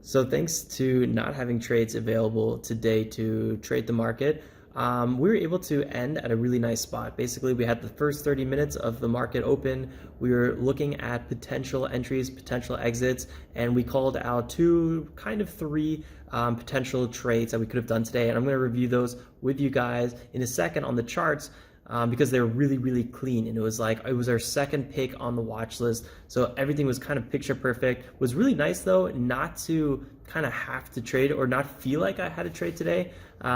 So thanks to not having trades available today to trade the market, we were able to end at a really nice spot. Basically, we had the first 30 minutes of the market open. We were looking at potential entries, potential exits, and we called out three potential trades that we could have done today. And I'm going to review those with you guys in a second on the charts. Because they're really clean, and it was our second pick on the watch list, so everything was kind of picture perfect. It was really nice though not to kind of have to trade or not feel like I had to trade today,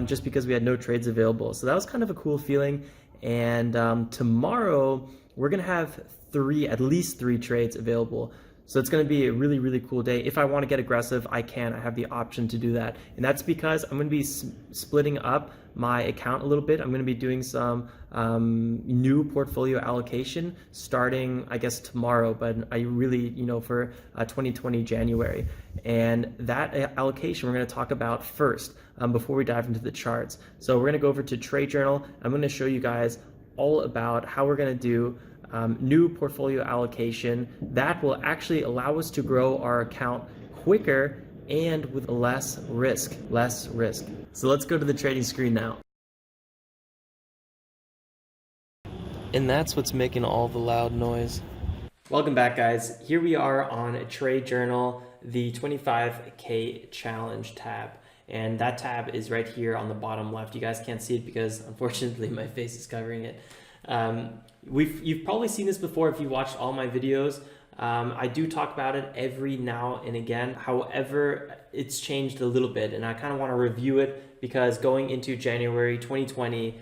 just because we had no trades available. So that was kind of a cool feeling. And tomorrow we're gonna have at least three trades available. So it's going to be a really cool day. If I want to get aggressive, I can. I have the option to do that. And that's because I'm going to be splitting up my account a little bit. I'm going to be doing some new portfolio allocation starting, I guess, tomorrow, but I really, for 2020 January. And that allocation we're going to talk about first before we dive into the charts. So we're going to go over to TradeJournal. I'm going to show you guys all about how we're going to do new portfolio allocation that will actually allow us to grow our account quicker and with less risk. So let's go to the trading screen now. And that's what's making all the loud noise. Welcome back, guys. Here we are on TradeJournal, the 25K challenge tab. And that tab is right here on the bottom left. You guys can't see it because unfortunately my face is covering it. You've probably seen this before if you watched all my videos. I do talk about it every now and again. However, it's changed a little bit, and I kind of want to review it because going into January 2020,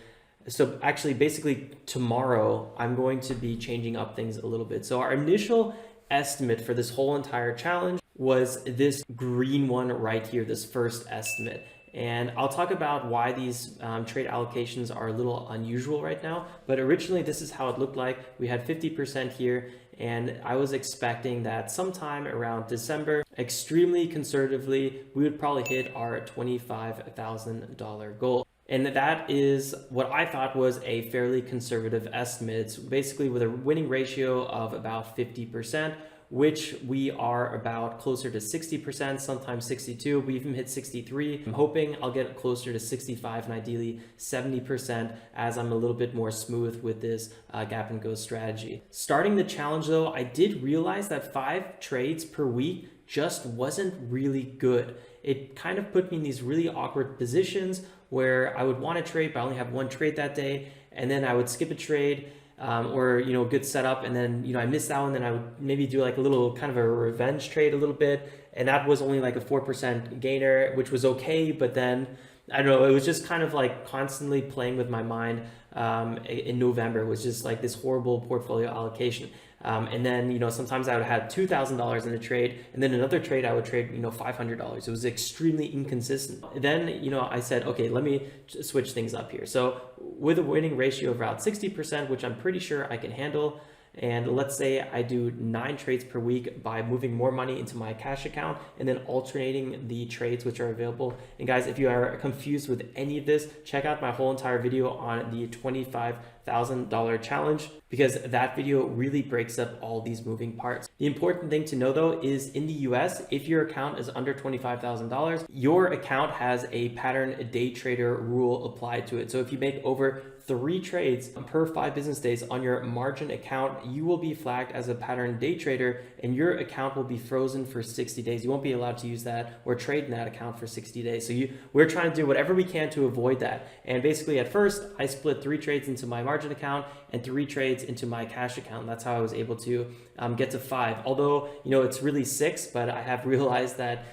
so actually basically tomorrow, I'm going to be changing up things a little bit. So our initial estimate for this whole entire challenge was this green one right here, this first estimate. And I'll talk about why these trade allocations are a little unusual right now. But originally, this is how it looked like. We had 50% here, and I was expecting that sometime around December, extremely conservatively, we would probably hit our $25,000 goal. And that is what I thought was a fairly conservative estimate. It's basically with a winning ratio of about 50%, which we are about closer to 60%, sometimes 62. We even hit 63. I'm hoping I'll get closer to 65 and ideally 70% as I'm a little bit more smooth with this gap and go strategy. Starting the challenge though, I did realize that 5 trades per week just wasn't really good. It kind of put me in these really awkward positions where I would want to trade, but I only have one trade that day, and then I would skip a trade. Or good setup, and then I missed that one, then I would maybe do like a little kind of a revenge trade a little bit, and that was only like a 4% gainer, which was okay. But then I don't know, it was just kind of like constantly playing with my mind. In November it was just like this horrible portfolio allocation. And then, sometimes I would have $2,000 in a trade, and then another trade I would trade, $500. It was extremely inconsistent. Then, I said, okay, let me switch things up here. So with a winning ratio of around 60%, which I'm pretty sure I can handle, and let's say I do 9 trades per week by moving more money into my cash account and then alternating the trades which are available. And guys, if you are confused with any of this, check out my whole entire video on the $25,000 challenge, because that video really breaks up all these moving parts. The important thing to know though is in the US, if your account is under $25,000, your account has a pattern day trader rule applied to it. So if you make over 3 trades per 5 business days on your margin account, you will be flagged as a pattern day trader and your account will be frozen for 60 days. You won't be allowed to use that or trade in that account for 60 days. So we're trying to do whatever we can to avoid that. And basically at first, I split 3 trades into my margin account and 3 trades into my cash account. That's how I was able to get to 5. Although, it's really 6, but I have realized that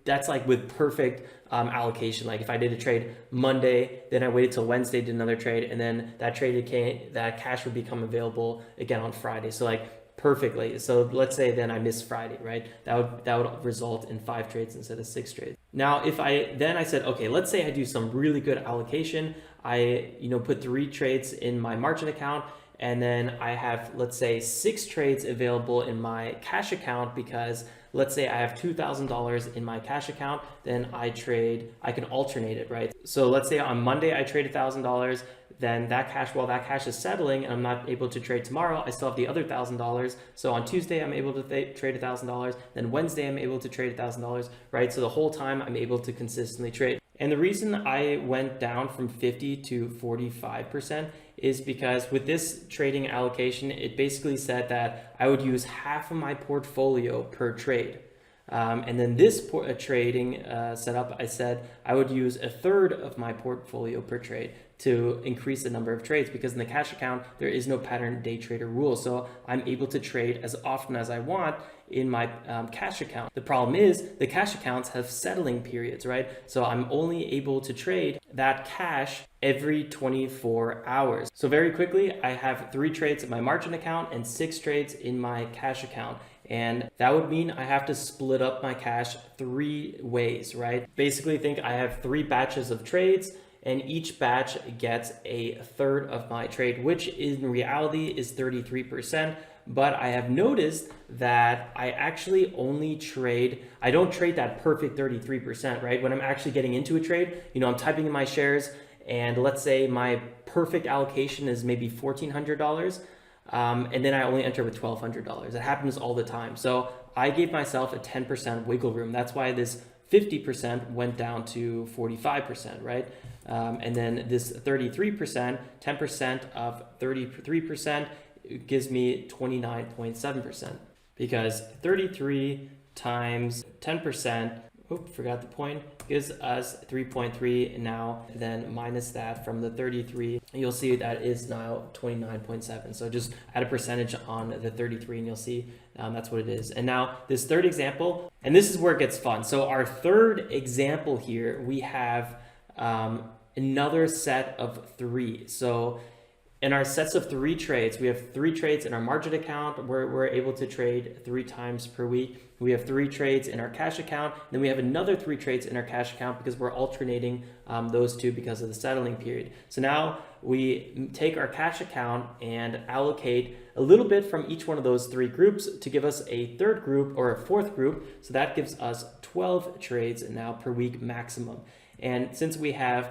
that's like with perfect allocation. Like if I did a trade Monday, then I waited till Wednesday, did another trade, and then that cash would become available again on Friday. So like perfectly. So let's say then I miss Friday, right? That would result in 5 trades instead of 6 trades. Now, if I said, okay, let's say I do some really good allocation. I put 3 trades in my margin account, and then I have, let's say, 6 trades available in my cash account because let's say I have $2,000 in my cash account, then I can alternate it, right? So let's say on Monday I trade $1,000, then while that cash is settling and I'm not able to trade tomorrow, I still have the other $1,000. So on Tuesday, I'm able to trade $1,000. Then Wednesday, I'm able to trade $1,000, right? So the whole time I'm able to consistently trade. And the reason I went down from 50 to 45% is because with this trading allocation, it basically said that I would use half of my portfolio per trade. And then this trading setup, I said I would use a third of my portfolio per trade to increase the number of trades, because in the cash account, there is no pattern day trader rule. So I'm able to trade as often as I want in my cash account. The problem is the cash accounts have settling periods, right? So I'm only able to trade that cash every 24 hours. So very quickly, I have 3 trades in my margin account and 6 trades in my cash account. And that would mean I have to split up my cash 3 ways, right? Basically think I have 3 batches of trades, and each batch gets a third of my trade, which in reality is 33%. But I have noticed that I actually I don't trade that perfect 33%, right? When I'm actually getting into a trade, I'm typing in my shares, and let's say my perfect allocation is maybe $1,400. And then I only enter with $1,200. It happens all the time. So I gave myself a 10% wiggle room. That's why this 50% went down to 45%, right? And then this 33%, 10% of 33% gives me 29.7%, because 33 times 10%, forgot the point, gives us 3.3. Now then minus that from the 33, you'll see that is now 29.7. So just add a percentage on the 33 and you'll see that's what it is. And now this third example, and this is where it gets fun. So our third example here, we have another set of 3. So in our sets of 3 trades, we have 3 trades in our margin account where we're able to trade 3 times per week. We have 3 trades in our cash account. Then we have another 3 trades in our cash account because we're alternating those 2 because of the settling period. So now we take our cash account and allocate a little bit from each one of those 3 groups to give us a third group or a fourth group. So that gives us 12 trades now per week maximum. And since we have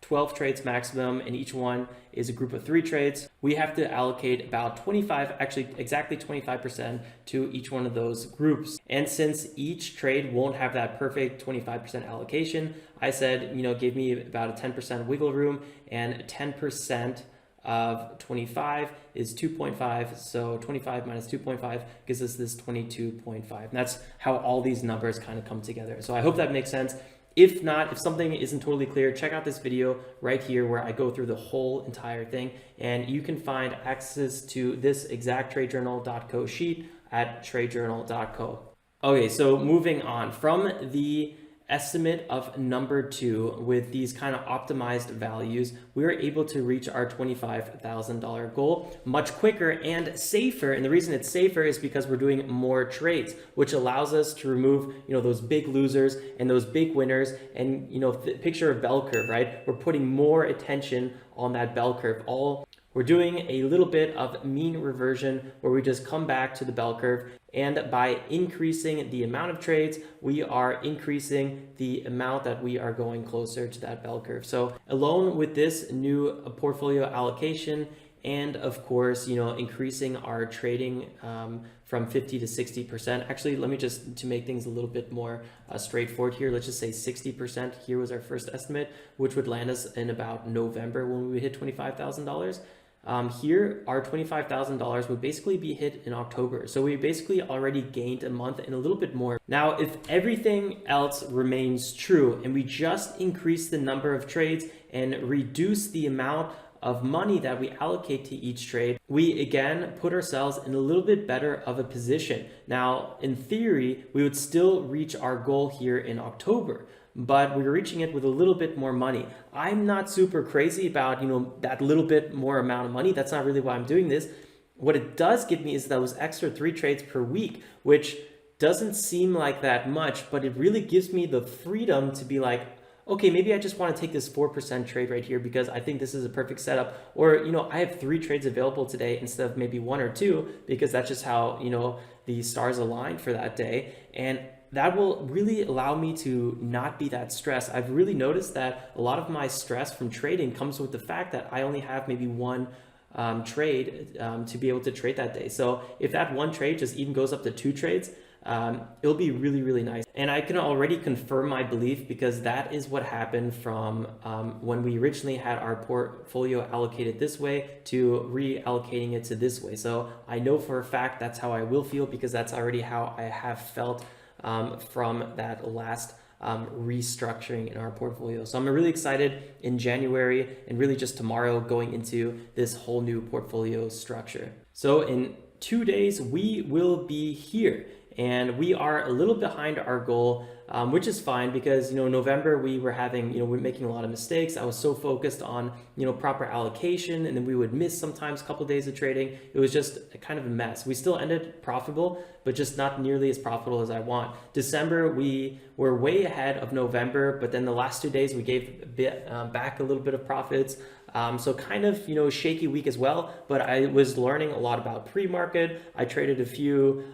12 trades maximum, and each one is a group of 3 trades, we have to allocate about 25, actually exactly 25% to each one of those groups. And since each trade won't have that perfect 25% allocation, I said, give me about a 10% wiggle room, and 10% of 25 is 2.5. So 25 minus 2.5 gives us this 22.5. And that's how all these numbers kind of come together. So I hope that makes sense. If not, if something isn't totally clear, check out this video right here where I go through the whole entire thing, and you can find access to this exact TradeJournal.co sheet at TradeJournal.co. Okay, so moving on from the estimate of number 2 with these kind of optimized values, we were able to reach our $25,000 goal much quicker and safer. And the reason it's safer is because we're doing more trades, which allows us to remove, those big losers and those big winners. And, picture a bell curve, right? We're putting more attention on that bell curve. We're doing a little bit of mean reversion where we just come back to the bell curve, and by increasing the amount of trades, we are increasing the amount that we are going closer to that bell curve. So alone with this new portfolio allocation, and of course, increasing our trading from 50 to 60%. Actually, let me to make things a little bit more straightforward here, let's just say 60% here was our first estimate, which would land us in about November when we hit $25,000. Here, our $25,000 would basically be hit in October. So we basically already gained a month and a little bit more. Now, if everything else remains true and we just increase the number of trades and reduce the amount of money that we allocate to each trade, we again put ourselves in a little bit better of a position. Now, in theory, we would still reach our goal here in October, but we're reaching it with a little bit more money. I'm not super crazy about, that little bit more amount of money. That's not really why I'm doing this. What it does give me is those extra 3 trades per week, which doesn't seem like that much, but it really gives me the freedom to be like, okay, maybe I just want to take this 4% trade right here because I think this is a perfect setup. Or, I have 3 trades available today instead of maybe 1 or 2 because that's just how, the stars align for that day. And that will really allow me to not be that stressed. I've really noticed that a lot of my stress from trading comes with the fact that I only have maybe 1 trade to be able to trade that day. So if that 1 trade just even goes up to 2 trades, it'll be really, really nice. And I can already confirm my belief because that is what happened from when we originally had our portfolio allocated this way to reallocating it to this way. So I know for a fact that's how I will feel because that's already how I have felt from that last restructuring in our portfolio. So I'm really excited in January and really just tomorrow going into this whole new portfolio structure. So in 2 days, we will be here. And we are a little behind our goal, which is fine because, November we were having, we're making a lot of mistakes. I was so focused on, proper allocation, and then we would miss sometimes a couple of days of trading. It was just kind of a mess. We still ended profitable, but just not nearly as profitable as I want. December, we were way ahead of November, but then the last 2 days we gave a bit, back a little bit of profits. So kind of, shaky week as well, but I was learning a lot about pre-market. I traded a few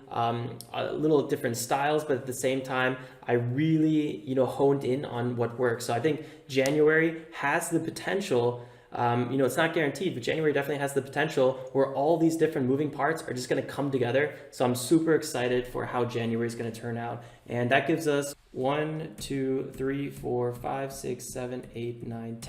little different styles, but at the same time, I really, honed in on what works. So I think January has the potential, it's not guaranteed, but January definitely has the potential where all these different moving parts are just going to come together. So I'm super excited for how January is going to turn out. And that gives us 1, 2, 3, 4, 5, 6, 7, 8, 9,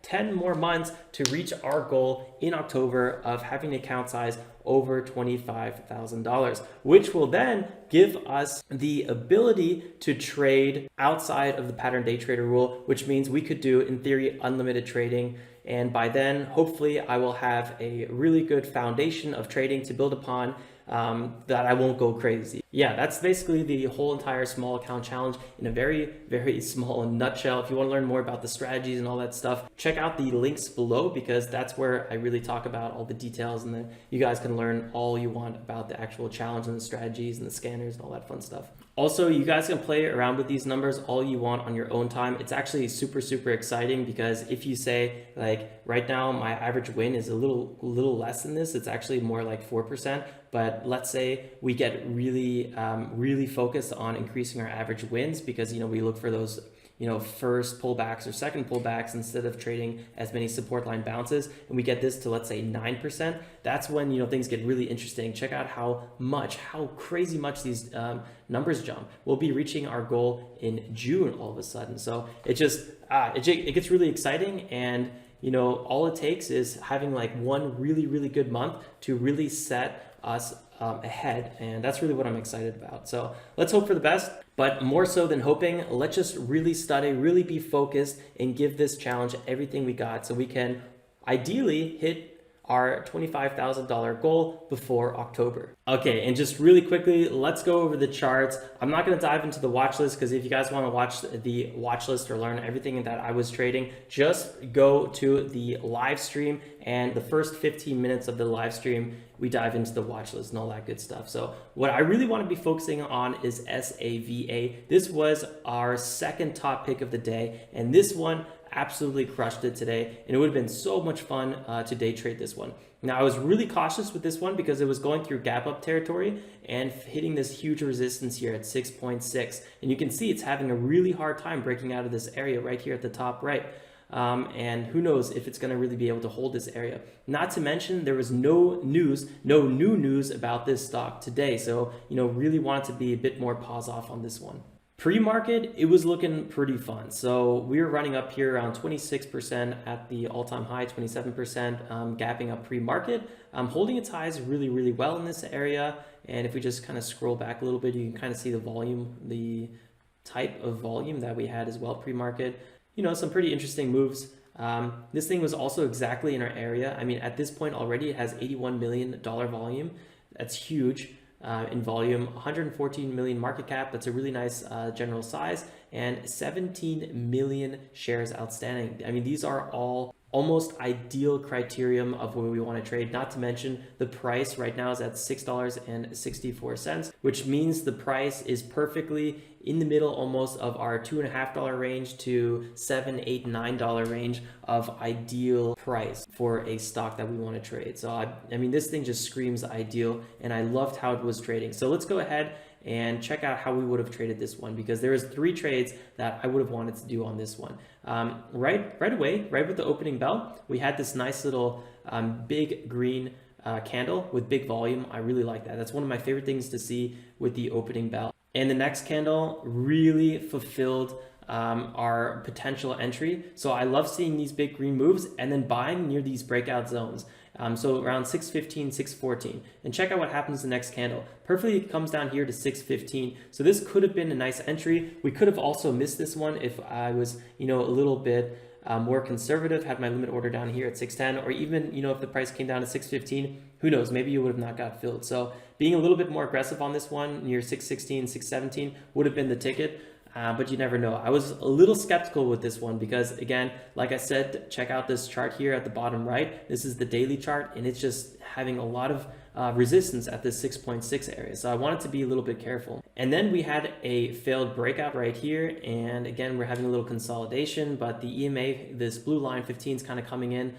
10 more months to reach our goal in October of having an account size over $25,000, which will then give us the ability to trade outside of the pattern day trader rule, which means we could do, in theory, unlimited trading. And by then, hopefully, I will have a really good foundation of trading to build upon that I won't go crazy. Yeah, that's basically the whole entire small account challenge in a very, very small nutshell. If you want to learn more about the strategies and all that stuff, check out the links below because that's where I really talk about all the details, and then you guys can learn all you want about the actual challenge and the strategies and the scanners and all that fun stuff. Also, you guys can play around with these numbers all you want on your own time. It's actually super, super exciting because if you say, like, right now my average win is a little less than this, it's actually more like 4%. But let's say we get really focused on increasing our average wins because, we look for those, first pullbacks or second pullbacks instead of trading as many support line bounces, and we get this to, let's say, 9%. That's when, things get really interesting. Check out how crazy much these numbers jump. We'll be reaching our goal in June all of a sudden. So it just, it gets really exciting. And, all it takes is having like one really good month to really set us ahead, and that's really what I'm excited about. So let's hope for the best, but more so than hoping, let's just really study, really be focused, and give this challenge everything we got so we can ideally hit our $25,000 goal before October. Okay, and just really quickly, let's go over the charts. I'm not going to dive into the watch list because if you guys want to watch the watch list or learn everything that I was trading, just go to the live stream, and the first 15 minutes of the live stream, we dive into the watch list and all that good stuff. So what I really want to be focusing on is SAVA. This was our second top pick of the day, and this one absolutely crushed it today, and it would have been so much fun to day trade this one. Now, I was really cautious with this one because it was going through gap up territory and hitting this huge resistance here at 6.6, and you can see it's having a really hard time breaking out of this area right here at the top right. And who knows if it's going to really be able to hold this area. Not to mention there was no new news about this stock today, so really wanted to be a bit more pause off on this one. Pre-market, it was looking pretty fun. So we were running up here around 26% at the all-time high, 27% gapping up pre-market, holding its highs really well in this area. And if we just kind of scroll back a little bit, you can kind of see the volume, the type of volume that we had as well pre-market. Some pretty interesting moves. This thing was also exactly in our area. I mean, at this point already, it has $81 million volume. That's huge. In volume, 114 million market cap. That's a really nice general size, and 17 million shares outstanding. I mean, these are all almost ideal criterion of where we want to trade. Not to mention the price right now is at $6.64, which means the price is perfectly in the middle almost of our $2.50 range to $7, $8, $9 range of ideal price for a stock that we want to trade. So I mean, this thing just screams ideal, and I loved how it was trading. So let's go ahead and check out how we would have traded this one, because there was 3 trades that I would have wanted to do on this one. Right away, right with the opening bell, we had this nice little big green candle with big volume. I really like that. That's one of my favorite things to see with the opening bell. And the next candle really fulfilled our potential entry. So I love seeing these big green moves and then buying near these breakout zones. So around 615, 614. And check out what happens the next candle. Perfectly comes down here to 615. So this could have been a nice entry. We could have also missed this one if I was, a little bit more conservative, had my limit order down here at 610, or even, if the price came down to 615, who knows, maybe you would have not got filled. So being a little bit more aggressive on this one near 616, 617 would have been the ticket. But you never know. I was a little skeptical with this one because, again, like I said, check out this chart here at the bottom right. This is the daily chart, and it's just having a lot of resistance at this 6.6 area. So I wanted to be a little bit careful. And then we had a failed breakout right here. And again, we're having a little consolidation, but the EMA, this blue line 15 is kind of coming in,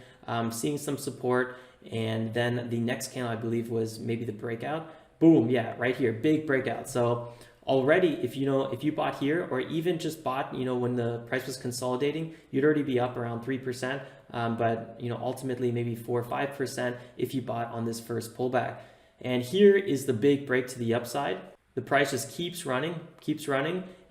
seeing some support. And then the next candle, I believe, was maybe the breakout. Boom, yeah, right here, big breakout. So already, if you bought here, or even just bought, when the price was consolidating, you'd already be up around 3%. But ultimately maybe 4 or 5% if you bought on this first pullback. And here is the big break to the upside. The price just keeps running.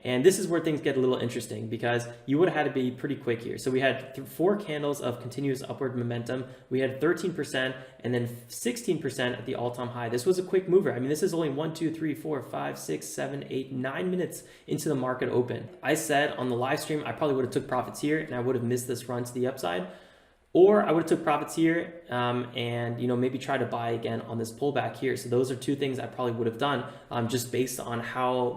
And this is where things get a little interesting, because you would have had to be pretty quick here. So we had 4 candles of continuous upward momentum. We had 13% and then 16% at the all-time high. This was a quick mover. I mean, this is only 1, 2, 3, 4, 5, 6, 7, 8, 9 minutes into the market open. I said on the live stream, I probably would have took profits here and I would have missed this run to the upside. Or I would have took profits here and maybe try to buy again on this pullback here. So those are 2 things I probably would have done just based on how,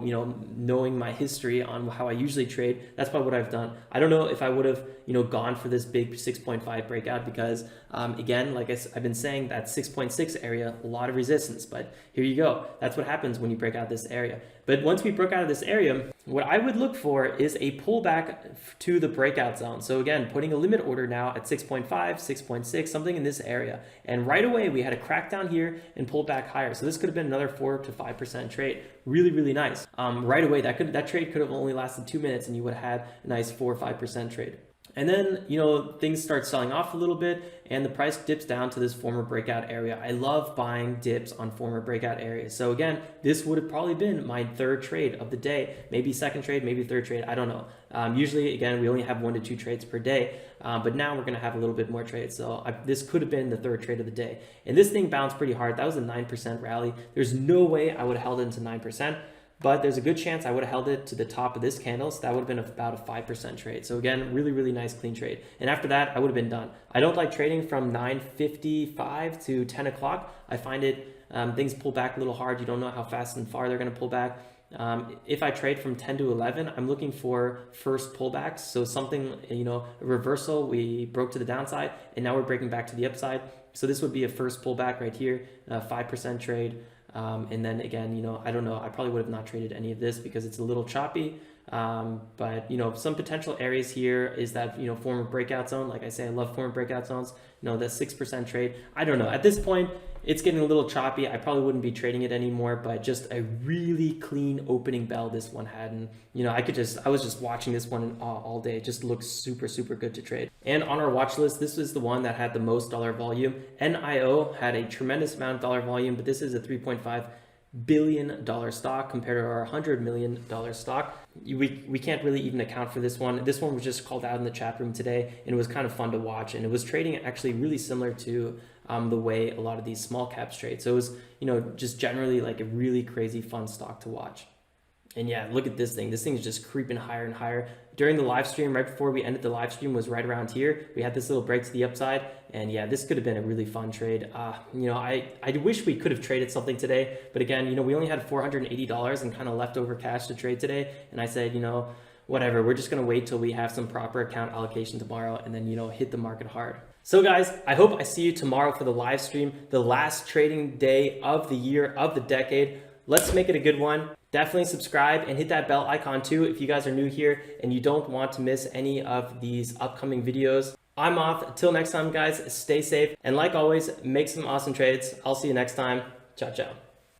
knowing my history on how I usually trade. That's probably what I've done. I don't know if I would have, gone for this big 6.5 breakout because, again, like I've been saying, that 6.6 area, a lot of resistance. But here you go. That's what happens when you break out this area. But once we broke out of this area, what I would look for is a pullback to the breakout zone. So again, putting a limit order now at 6.5, 6.6, something in this area. And right away, we had a crackdown here and pulled back higher. So this could have been another 4 to 5% trade. Really, really nice. Right away, that trade could have only lasted 2 minutes and you would have had a nice 4 or 5% trade. And then, things start selling off a little bit and the price dips down to this former breakout area. I love buying dips on former breakout areas. So again, this would have probably been my 3rd trade of the day, maybe 2nd trade, maybe 3rd trade. I don't know. Usually, again, we only have 1 to 2 trades per day, but now we're going to have a little bit more trades. So this could have been the 3rd trade of the day. And this thing bounced pretty hard. That was a 9% rally. There's no way I would have held it into 9%. But there's a good chance I would have held it to the top of this candle. So that would have been about a 5% trade. So again, really, really nice clean trade. And after that, I would have been done. I don't like trading from 9:55 to 10 o'clock. I find it, things pull back a little hard. You don't know how fast and far they're going to pull back. If I trade from 10 to 11, I'm looking for first pullbacks. So something, a reversal, we broke to the downside and now we're breaking back to the upside. So this would be a first pullback right here, 5% trade. And then again, I don't know, I probably would have not traded any of this because it's a little choppy. But some potential areas here is that, former breakout zone. Like I say, I love former breakout zones, that 6% trade. I don't know. At this point, it's getting a little choppy. I probably wouldn't be trading it anymore, but just a really clean opening bell this one had. And, I was just watching this one all day. It just looks super, super good to trade. And on our watch list, this is the one that had the most dollar volume. NIO had a tremendous amount of dollar volume, but this is a $3.5 billion stock compared to our $100 million stock. We can't really even account for this one. This one was just called out in the chat room today, and it was kind of fun to watch. And it was trading actually really similar to the way a lot of these small caps trade. So it was, just generally like a really crazy fun stock to watch. And yeah, look at this thing. This thing is just creeping higher and higher. During the live stream, right before we ended the live stream, was right around here. We had this little break to the upside. And yeah, this could have been a really fun trade. I wish we could have traded something today. But again, we only had $480 and kind of leftover cash to trade today. And I said, whatever. We're just going to wait till we have some proper account allocation tomorrow and then, hit the market hard. So guys, I hope I see you tomorrow for the live stream, the last trading day of the year, of the decade. Let's make it a good one. Definitely subscribe and hit that bell icon too if you guys are new here and you don't want to miss any of these upcoming videos. I'm off. Till next time, guys, stay safe. And like always, make some awesome trades. I'll see you next time. Ciao, ciao.